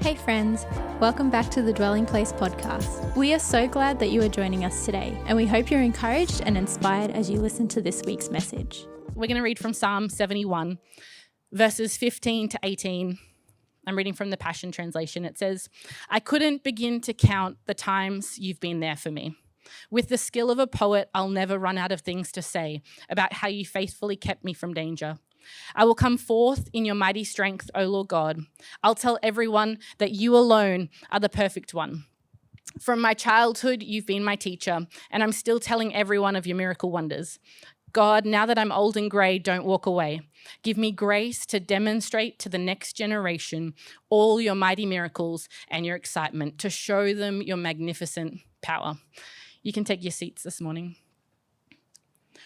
Hey friends, welcome back to the Dwelling Place podcast. We are so glad that you are joining us today, and we hope you're encouraged and inspired as you listen to this week's message. We're going to read from Psalm 71, verses 15 to 18. I'm reading from the Passion Translation. It says, "I couldn't begin to count the times you've been there for me. With the skill of a poet, I'll never run out of things to say about how you faithfully kept me from danger. I will come forth in your mighty strength, O Lord God. I'll tell everyone that you alone are the perfect one. From my childhood, you've been my teacher, and I'm still telling everyone of your miracle wonders. God, now that I'm old and grey, don't walk away. Give me grace to demonstrate to the next generation all your mighty miracles and your excitement, to show them your magnificent power." You can take your seats this morning.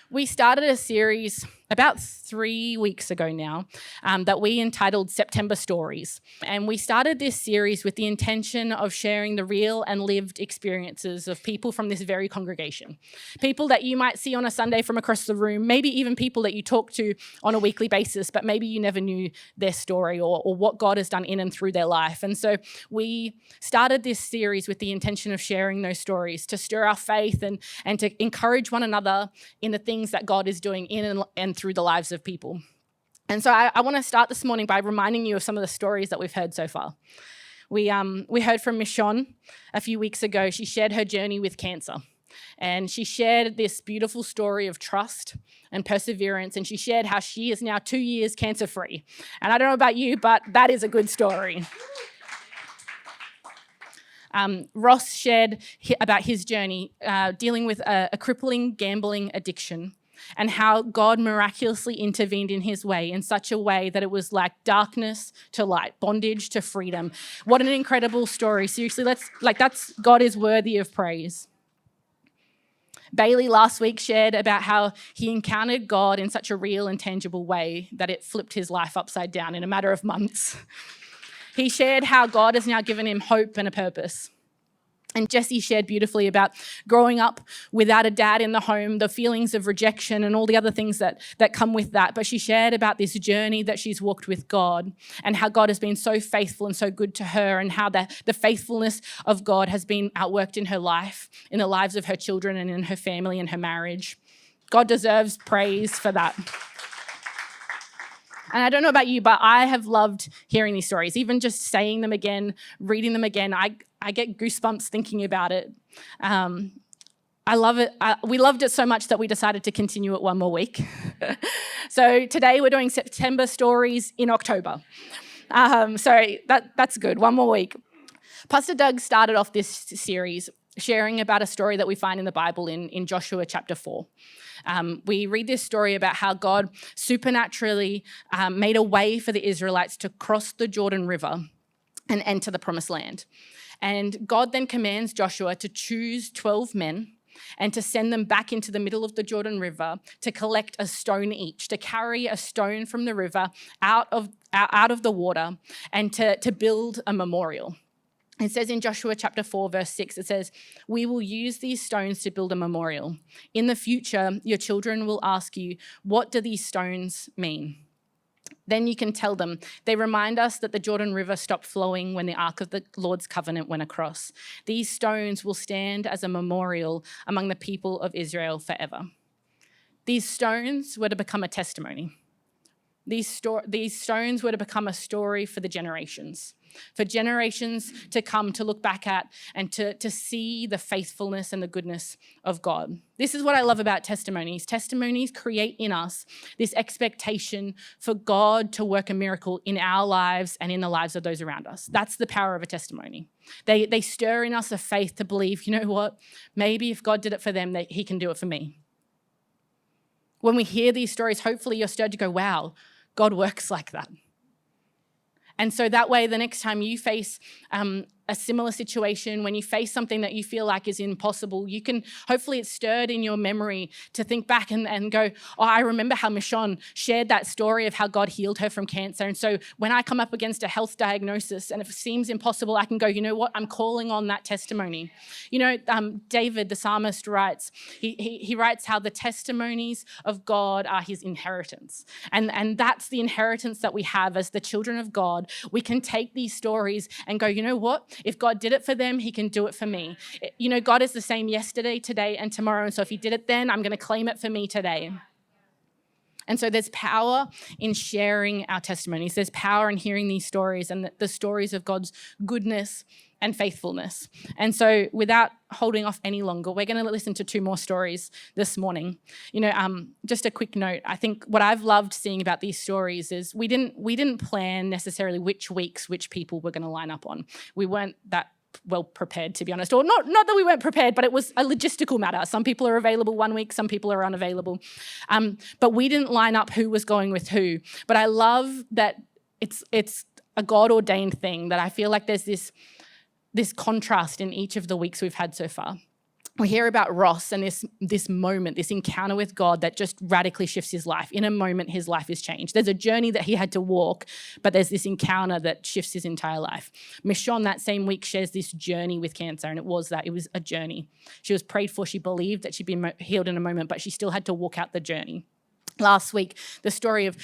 We started a series about 3 weeks ago now that we entitled September Stories. And we started this series with the intention of sharing the real and lived experiences of people from this very congregation. People that you might see on a Sunday from across the room, maybe even people that you talk to on a weekly basis, but maybe you never knew their story or what God has done in and through their life. And so we started this series with the intention of sharing those stories to stir our faith and to encourage one another in the things that God is doing in and through the lives of people. And so I want to start this morning by reminding you of some of the stories that we've heard so far. We heard from Michonne a few weeks ago. She shared her journey with cancer. And she shared this beautiful story of trust and perseverance. And she shared how she is now 2 years cancer-free. And I don't know about you, but that is a good story. Ross shared about his journey dealing with a crippling gambling addiction, and how God miraculously intervened in his way in such a way that it was like darkness to light, bondage to freedom. What an incredible story. Seriously, God is worthy of praise. Bailey last week shared about how he encountered God in such a real and tangible way that it flipped his life upside down in a matter of months. He shared how God has now given him hope and a purpose. And Jessie shared beautifully about growing up without a dad in the home, the feelings of rejection and all the other things that come with that. But she shared about this journey that she's walked with God and how God has been so faithful and so good to her, and how the faithfulness of God has been outworked in her life, in the lives of her children and in her family and her marriage. God deserves praise for that. And I don't know about you, but I have loved hearing these stories, even just saying them again, reading them again. I get goosebumps thinking about it. I love it. We loved it so much that we decided to continue it one more week. So today we're doing September Stories in October. So that's good, one more week. Pastor Doug started off this series sharing about a story that we find in the Bible in Joshua chapter 4. We read this story about how God supernaturally made a way for the Israelites to cross the Jordan River and enter the promised land. And God then commands Joshua to choose 12 men and to send them back into the middle of the Jordan River to collect a stone each, to carry a stone from the river out of the water and to build a memorial. It says in Joshua chapter 4, verse 6, it says, "We will use these stones to build a memorial. In the future, your children will ask you, 'What do these stones mean?' Then you can tell them, 'They remind us that the Jordan River stopped flowing when the Ark of the Lord's covenant went across. These stones will stand as a memorial among the people of Israel forever.'" These stones were to become a testimony. These stones were to become a story for generations to come to look back at and to see the faithfulness and the goodness of God. This is what I love about testimonies. Testimonies create in us this expectation for God to work a miracle in our lives and in the lives of those around us. That's the power of a testimony. They stir in us a faith to believe, you know what, maybe if God did it for them, that he can do it for me. When we hear these stories, hopefully you're stirred to go, wow, God works like that. And so that way, the next time you face a similar situation, when you face something that you feel like is impossible, you can, hopefully it's stirred in your memory to think back and go, oh, I remember how Michonne shared that story of how God healed her from cancer. And so when I come up against a health diagnosis and if it seems impossible, I can go, you know what, I'm calling on that testimony. You know, David, the psalmist, writes, he writes how the testimonies of God are his inheritance. And that's the inheritance that we have as the children of God. We can take these stories and go, you know what? If God did it for them, he can do it for me. You know, God is the same yesterday, today, and tomorrow. And so if he did it then, I'm going to claim it for me today. And so there's power in sharing our testimonies. There's power in hearing these stories and the stories of God's goodness and faithfulness. And so without holding off any longer, we're going to listen to 2 more stories this morning. You know, just a quick note. I think what I've loved seeing about these stories is we didn't plan necessarily which weeks which people were going to line up on. We weren't that well prepared, to be honest, or not that we weren't prepared, but it was a logistical matter. Some people are available one week, some people are unavailable. But we didn't line up who was going with who. But I love that it's a God-ordained thing, that I feel like there's this contrast in each of the weeks we've had so far. We hear about Ross and this moment, this encounter with God that just radically shifts his life. In a moment, his life is changed. There's a journey that he had to walk, but there's this encounter that shifts his entire life. Michonne that same week shares this journey with cancer, and it was a journey. She was prayed for. She believed that she'd been healed in a moment, but she still had to walk out the journey. Last week, the story of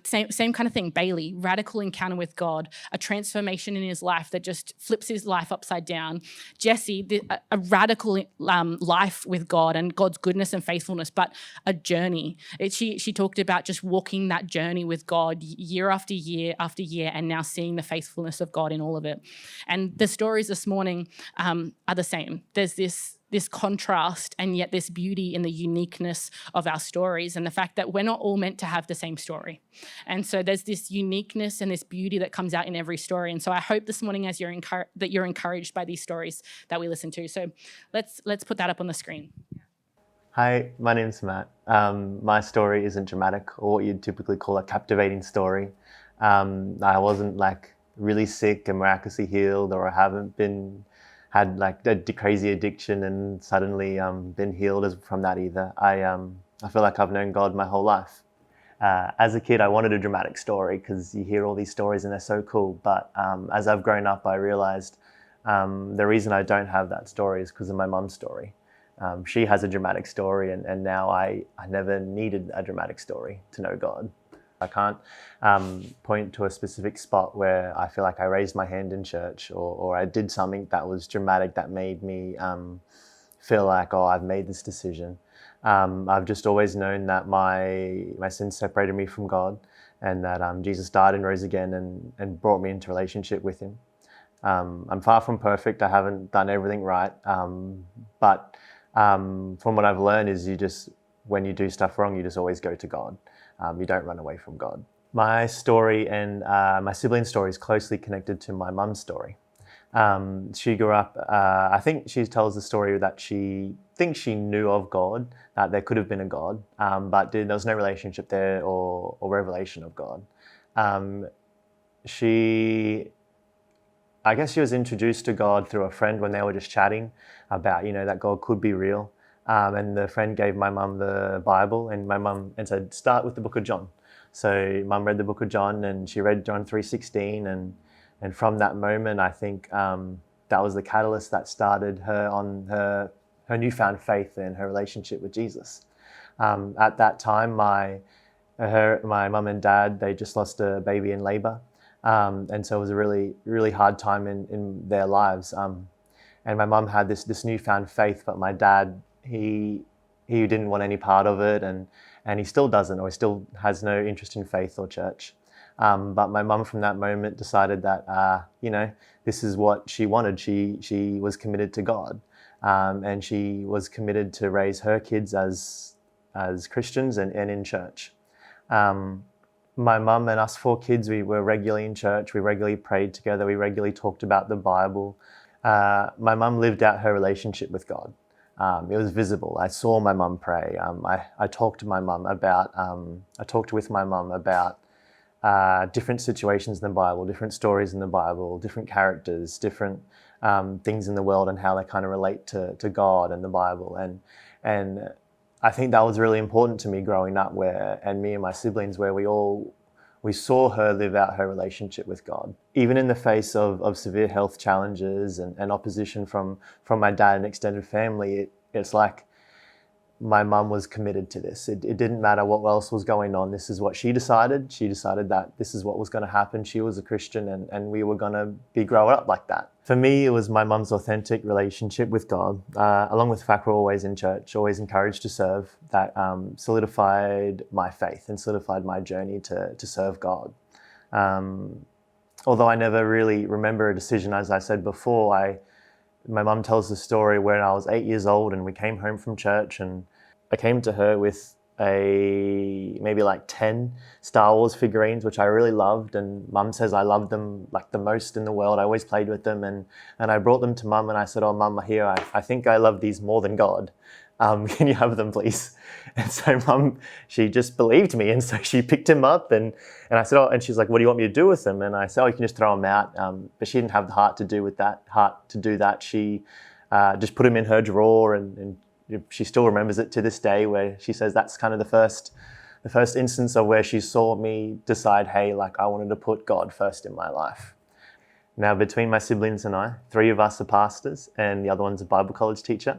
same kind of thing, Bailey, radical encounter with God, a transformation in his life that just flips his life upside down. Jesse, a radical life with God and God's goodness and faithfulness, but a journey. She talked about just walking that journey with God year after year after year, and now seeing the faithfulness of God in all of it. And the stories this morning are the same. There's this contrast and yet this beauty in the uniqueness of our stories and the fact that we're not all meant to have the same story. And so there's this uniqueness and this beauty that comes out in every story. And so I hope this morning as that you're encouraged by these stories that we listen to. So let's put that up on the screen. Hi, my name's Matt. My story isn't dramatic or what you'd typically call a captivating story. I wasn't like really sick and miraculously healed, or I haven't had like a crazy addiction and suddenly been healed from that either. I feel like I've known God my whole life. As a kid, I wanted a dramatic story because you hear all these stories and they're so cool. But as I've grown up, I realized the reason I don't have that story is because of my mum's story. She has a dramatic story, and now I never needed a dramatic story to know God. I can't point to a specific spot where I feel like I raised my hand in church or I did something that was dramatic that made me feel like, oh, I've made this decision. I've just always known that my sins separated me from God, and that Jesus died and rose again and brought me into relationship with him. I'm far from perfect. I haven't done everything right. But from what I've learned is when you do stuff wrong, you just always go to God. You don't run away from God. My story and my sibling's story is closely connected to my mum's story. She grew up, I think she tells the story that she thinks she knew of God, that there could have been a God, but there was no relationship there or revelation of God. I guess she was introduced to God through a friend when they were just chatting about, that God could be real. And the friend gave my mum the Bible and said, start with the book of John. So mum read the book of John and she read John 3:16. And from that moment, I think that was the catalyst that started her on her newfound faith and her relationship with Jesus. At that time, my mum and dad, they just lost a baby in labor. And so it was a really, really hard time in their lives. And my mum had this newfound faith, but my dad, he didn't want any part of it, and he still doesn't, or he still has no interest in faith or church. But my mum from that moment decided that, this is what she wanted. She was committed to God, and she was committed to raise her kids as Christians and in church. My mum and us 4 kids, we were regularly in church. We regularly prayed together. We regularly talked about the Bible. My mum lived out her relationship with God. It was visible. I saw my mum pray. I talked with my mum about different situations in the Bible, different stories in the Bible, different characters, different things in the world and how they kind of relate to God and the Bible. And I think that was really important to me growing up, and me and my siblings, where we saw her live out her relationship with God. Even in the face of severe health challenges and opposition from my dad and extended family, it's like my mum was committed to this. It didn't matter what else was going on. This is what she decided. She decided that this is what was going to happen. She was a Christian and we were going to be growing up like that. For me, it was my mum's authentic relationship with God, along with the fact we're always in church, always encouraged to serve, that solidified my faith and solidified my journey to serve God. Although I never really remember a decision, as I said before, my mum tells the story when I was 8 years old and we came home from church, and I came to her with maybe like 10 Star Wars figurines, which I really loved, and Mum says I loved them like the most in the world. I always played with them, and I brought them to Mum and I said, "Oh Mum, here, I think I love these more than God. Can you have them, please?" And so Mum, she just believed me, and so she picked him up, and I said, "Oh," and she's like, "What do you want me to do with them?" And I said, "Oh, you can just throw them out." But she didn't have the heart to do that. She just put them in her drawer, and she still remembers it to this day, where she says that's kind of the first instance of where she saw me decide, hey, like I wanted to put God first in my life. Now, between my siblings and I, 3 of us are pastors and the other one's a Bible college teacher.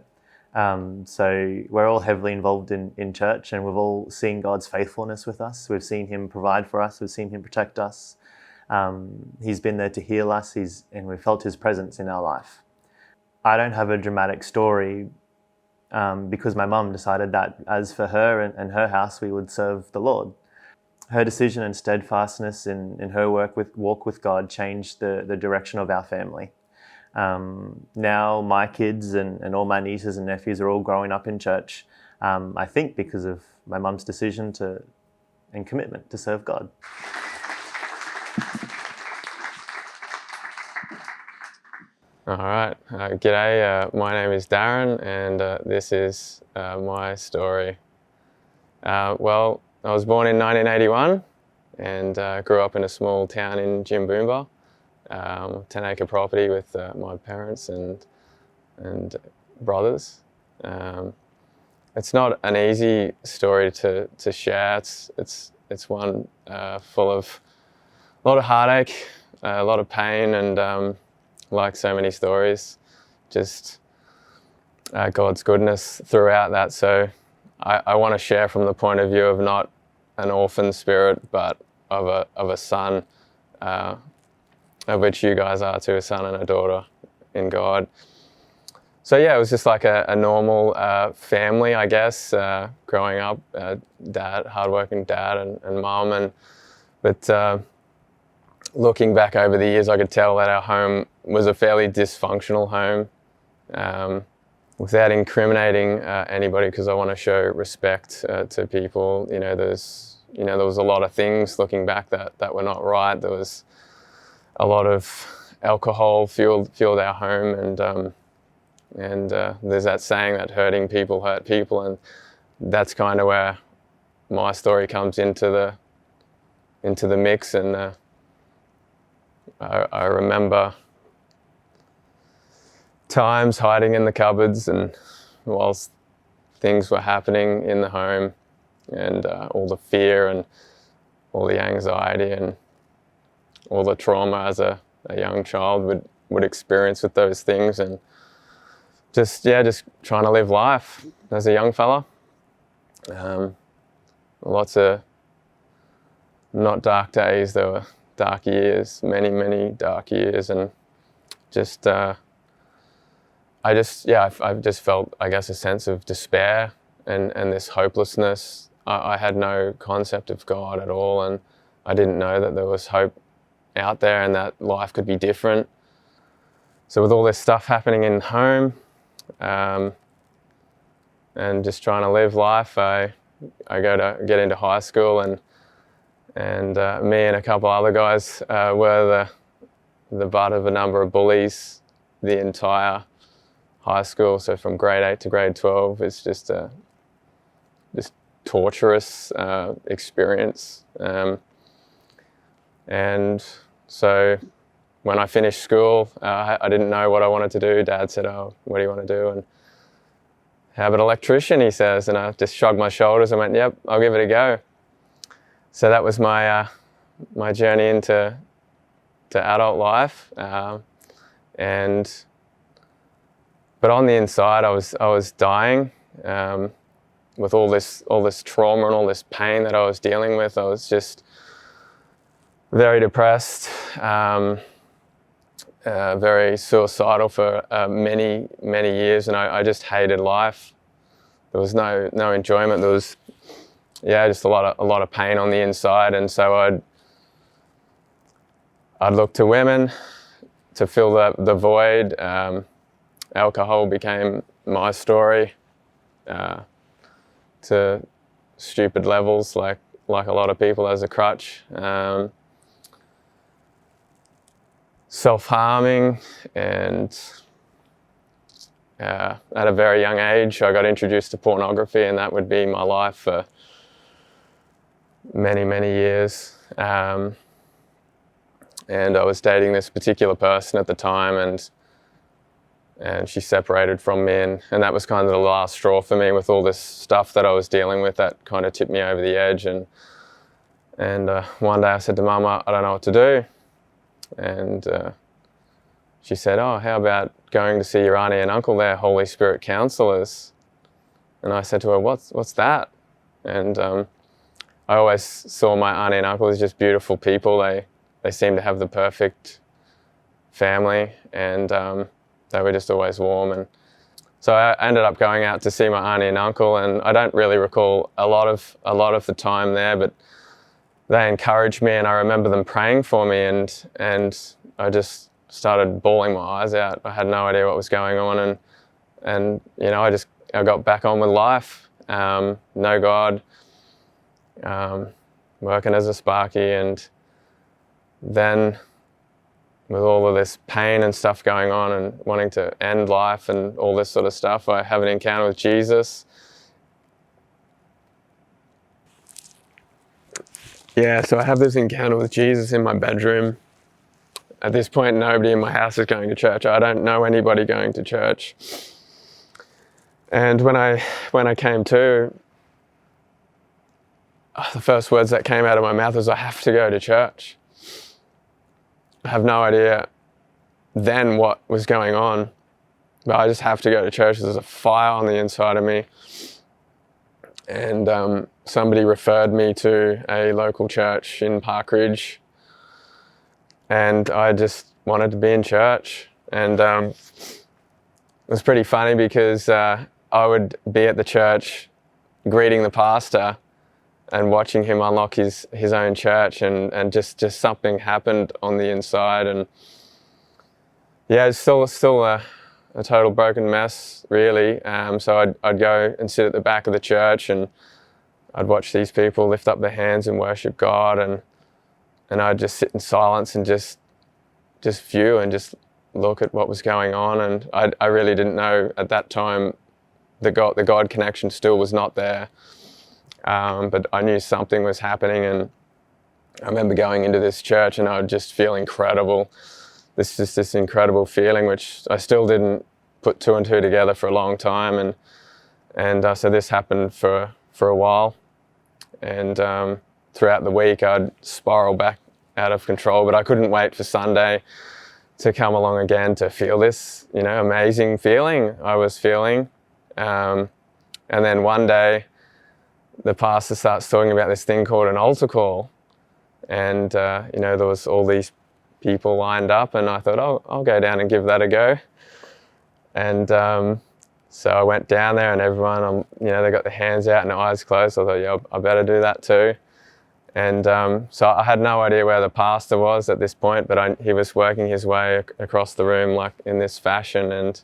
So we're all heavily involved in church, and we've all seen God's faithfulness with us. We've seen him provide for us. We've seen him protect us. He's been there to heal us, and we've felt his presence in our life. I don't have a dramatic story because my mum decided that as for her and her house, we would serve the Lord. Her decision and steadfastness in her walk with God changed the direction of our family. Now my kids and all my nieces and nephews are all growing up in church, I think because of my mum's decision and commitment to serve God. All right, g'day, my name is Darren, and this is my story. Well, I was born in 1981 and grew up in a small town in Jimboomba, 10-acre property with my parents and brothers. It's not an easy story to share. It's one full of a lot of heartache, a lot of pain, and like so many stories, just God's goodness throughout that. So I want to share from the point of view of not an orphan spirit, but of a son, of which you guys are too, a son and a daughter in God. So yeah, it was just like a normal family, I guess, growing up. Dad, hardworking dad and mum, but looking back over the years, I could tell that our home was a fairly dysfunctional home, without incriminating anybody, because I want to show respect to people. There was a lot of things looking back that were not right. There was a lot of alcohol fueled our home, and there's that saying that hurting people hurt people, and that's kind of where my story comes into the mix. And I remember times hiding in the cupboards, and whilst things were happening in the home, and all the fear and all the anxiety and all the trauma as a young child would experience with those things, and just trying to live life as a young fella. Lots of not dark days, there were dark years, many dark years, and I just felt, I guess, a sense of despair and this hopelessness. I had no concept of God at all, and I didn't know that there was hope out there and that life could be different. So with all this stuff happening in home, and just trying to live life, I get into high school, and me and a couple other guys were the butt of a number of bullies the entire high school. So from grade 8 to grade 12, it's just torturous experience. And so when I finished school, I didn't know what I wanted to do. Dad said, "Oh, what do you want to do?" And "How about electrician?" he says. And I just shrugged my shoulders and went, "Yep, I'll give it a go." So that was my my journey into adult life. But on the inside, I was dying with all this trauma and all this pain that I was dealing with. I was just very depressed, very suicidal for many years, and I just hated life. There was no enjoyment. There was just a lot of pain on the inside, and so I'd look to women to fill the void. Alcohol became my story, to stupid levels, like a lot of people, as a crutch. Self-harming, and at a very young age I got introduced to pornography, and that would be my life for many years. And I was dating this particular person at the time, and she separated from me, and that was kind of the last straw for me with all this stuff that I was dealing with. That kind of tipped me over the edge, and one day I said to Mum, "I don't know what to do." And she said, "Oh, how about going to see your auntie and uncle? They're Holy Spirit counselors." And I said to her, "What's that?" And I always saw my auntie and uncle as just beautiful people. They seemed to have the perfect family, and they were just always warm. And so I ended up going out to see my auntie and uncle, and I don't really recall a lot of the time there, but they encouraged me, and I remember them praying for me, and I just started bawling my eyes out. I had no idea what was going on, and you know, I got back on with life. No God, working as a sparky, and then with all of this pain and stuff going on and wanting to end life and all this sort of stuff, I have an encounter with Jesus. Yeah, so I have this encounter with Jesus in my bedroom. At this point, nobody in my house is going to church. I don't know anybody going to church. And when I came to, the first words that came out of my mouth was, "I have to go to church." I have no idea then what was going on, but I just have to go to church. There's a fire on the inside of me. And somebody referred me to a local church in Park Ridge, and I just wanted to be in church. And it was pretty funny because I would be at the church greeting the pastor and watching him unlock his own church, and just something happened on the inside. And yeah, it's still a total broken mess, really. So I'd go and sit at the back of the church, and I'd watch these people lift up their hands and worship God, and I'd just sit in silence and just view and just look at what was going on. And I really didn't know at that time the God connection still was not there. But I knew something was happening, and I remember going into this church and I would just feel incredible. This incredible feeling, which I still didn't put two and two together for a long time. And so this happened for a while. And throughout the week I'd spiral back out of control, but I couldn't wait for Sunday to come along again to feel this, amazing feeling I was feeling. And then one day, the pastor starts talking about this thing called an altar call, and there was all these people lined up, and I thought, I'll go down and give that a go. And so I went down there, and everyone, they got their hands out and their eyes closed. I thought, yeah, I better do that too. And so I had no idea where the pastor was at this point, but he was working his way across the room like in this fashion, and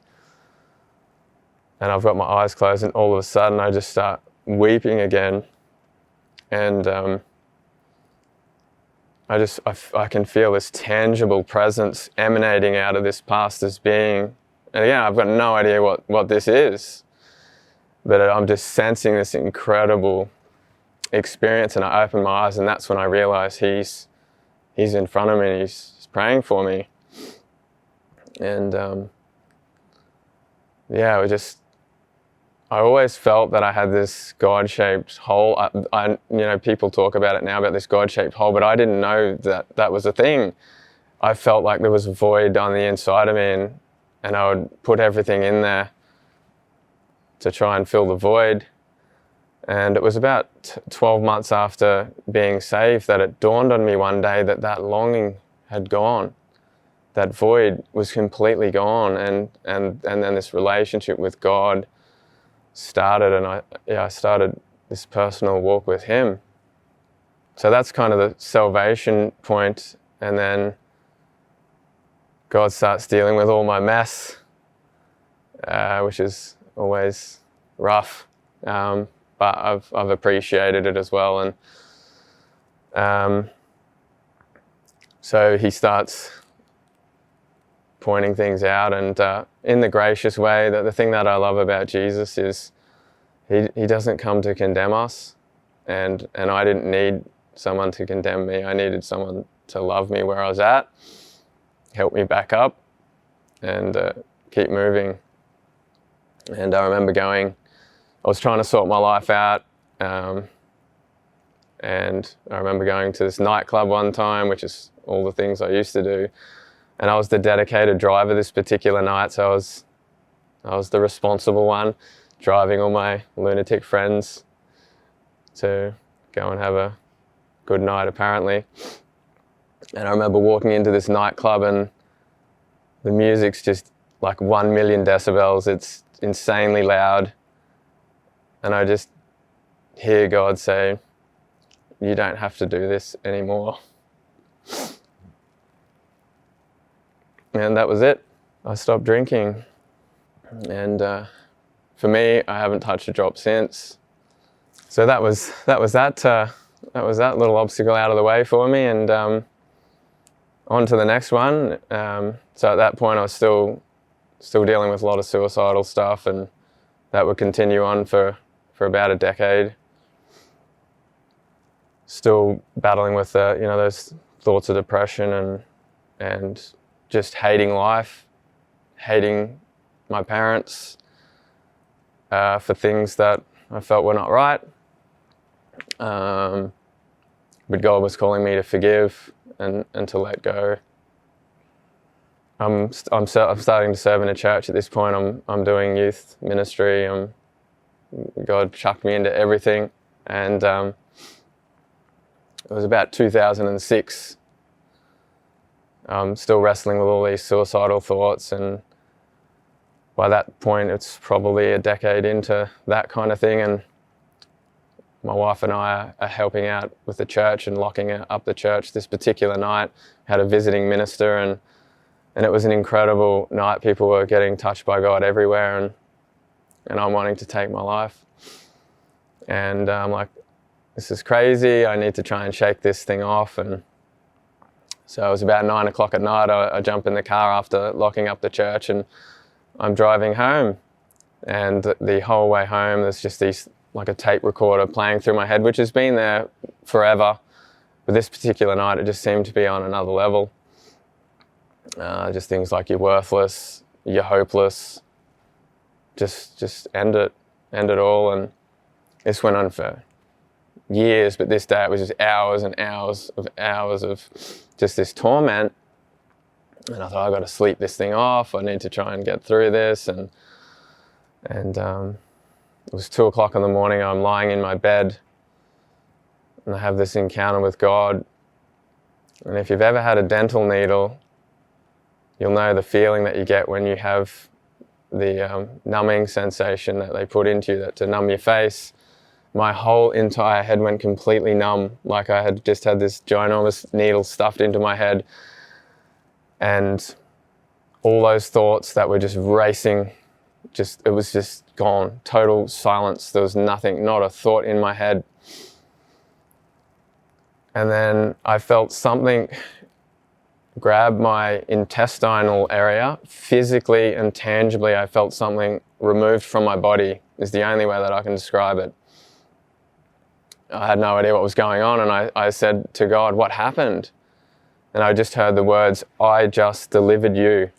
I've got my eyes closed, and all of a sudden I just start weeping again, and I can feel this tangible presence emanating out of this pastor's being. And again, I've got no idea what this is, but I'm just sensing this incredible experience, and I open my eyes, and that's when I realize he's he's in front of me and he's praying for me. And yeah, I always felt that I had this God-shaped hole. People talk about it now, about this God-shaped hole, but I didn't know that that was a thing. I felt like there was a void on the inside of me, and I would put everything in there to try and fill the void. And it was about 12 months after being saved that it dawned on me one day that that longing had gone. That void was completely gone, and then this relationship with God started, and I started this personal walk with Him. So that's kind of the salvation point, and then God starts dealing with all my mess, which is always rough, but I've appreciated it as well, and so He starts pointing things out, and in the gracious way. That the thing that I love about Jesus is he doesn't come to condemn us, and I didn't need someone to condemn me. I needed someone to love me where I was at, help me back up, and keep moving. And I remember I was trying to sort my life out, and I remember going to this nightclub one time, which is all the things I used to do. And I was the dedicated driver this particular night, so I was the responsible one, driving all my lunatic friends to go and have a good night, apparently. And I remember walking into this nightclub, and the music's just like 1 million decibels. It's insanely loud. And I just hear God say, "You don't have to do this anymore." And that was it. I stopped drinking. And for me, I haven't touched a drop since. So that was that little obstacle out of the way for me, and on to the next one. So at that point, I was still dealing with a lot of suicidal stuff, and that would continue on for about a decade. Still battling with those thoughts of depression and just hating life, hating my parents for things that I felt were not right. But God was calling me to forgive and to let go. I'm starting to serve in a church at this point. I'm doing youth ministry. God chucked me into everything, and it was about 2006. I'm still wrestling with all these suicidal thoughts, and by that point it's probably a decade into that kind of thing, and my wife and I are helping out with the church and locking up the church. This particular night had a visiting minister, and it was an incredible night. People were getting touched by God everywhere, and I'm wanting to take my life. And I'm like, this is crazy. I need to try and shake this thing off. And so it was about 9 o'clock at night. I jump in the car after locking up the church, and I'm driving home. And the whole way home, there's just like a tape recorder playing through my head, which has been there forever. But this particular night, it just seemed to be on another level. Just things like, you're worthless, you're hopeless, just end it all. And this went on for years, but this day it was just hours and hours of just this torment. And I thought, I've got to sleep this thing off. I need to try and get through this. And it was 2 o'clock in the morning. I'm lying in my bed, and I have this encounter with God. And if you've ever had a dental needle, you'll know the feeling that you get when you have the numbing sensation that they put into you to numb your face. My whole entire head went completely numb, like I had just had this ginormous needle stuffed into my head. And all those thoughts that were just racing, it was just gone. Total silence. There was nothing, not a thought in my head. And then I felt something grab my intestinal area. Physically and tangibly, I felt something removed from my body, is the only way that I can describe it. I had no idea what was going on, and I said to God, "What happened?" and I just heard the words, "I just delivered you."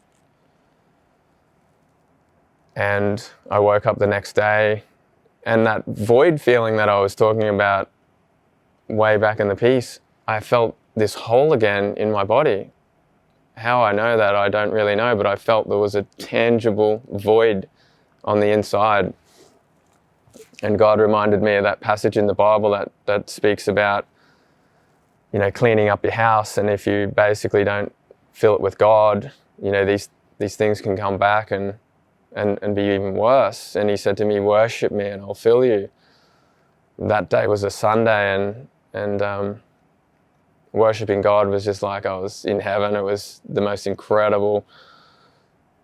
And I woke up the next day, and that void feeling that I was talking about way back in the piece, I felt this hole again in my body. How I know that, I don't really know, but I felt there was a tangible void on the inside. And God reminded me of that passage in the Bible that speaks about, cleaning up your house, and if you basically don't fill it with God, these things can come back and be even worse. And he said to me, "Worship me and I'll fill you." That day was a Sunday, and worshiping God was just like I was in heaven. It was the most incredible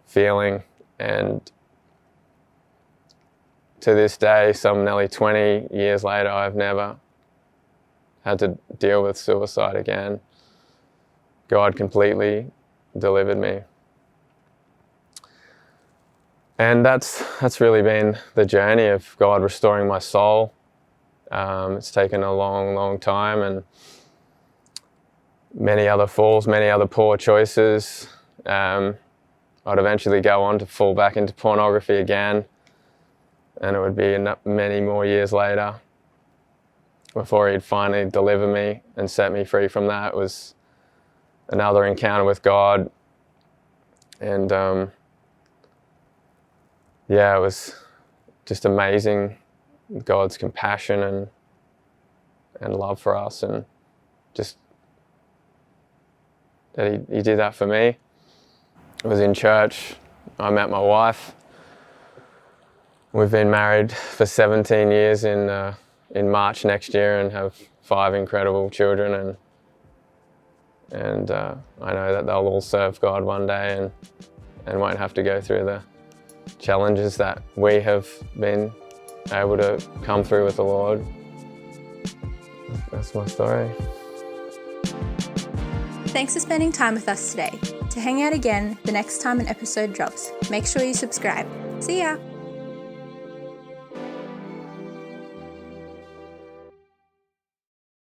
feeling. And to this day, some nearly 20 years later, I've never had to deal with suicide again. God completely delivered me. And that's really been the journey of God restoring my soul. It's taken a long, long time, and many other falls, many other poor choices. I'd eventually go on to fall back into pornography again, and it would be many more years later before he'd finally deliver me and set me free from that. It was another encounter with God, and it was just amazing, God's compassion and love for us, and just that he did that for me. I was in church, I met my wife. We've been married for 17 years in March next year, and have 5 incredible children, and I know that they'll all serve God one day and won't have to go through the challenges that we have been able to come through with the Lord. That's my story. Thanks for spending time with us today. To hang out again the next time an episode drops, make sure you subscribe. See ya!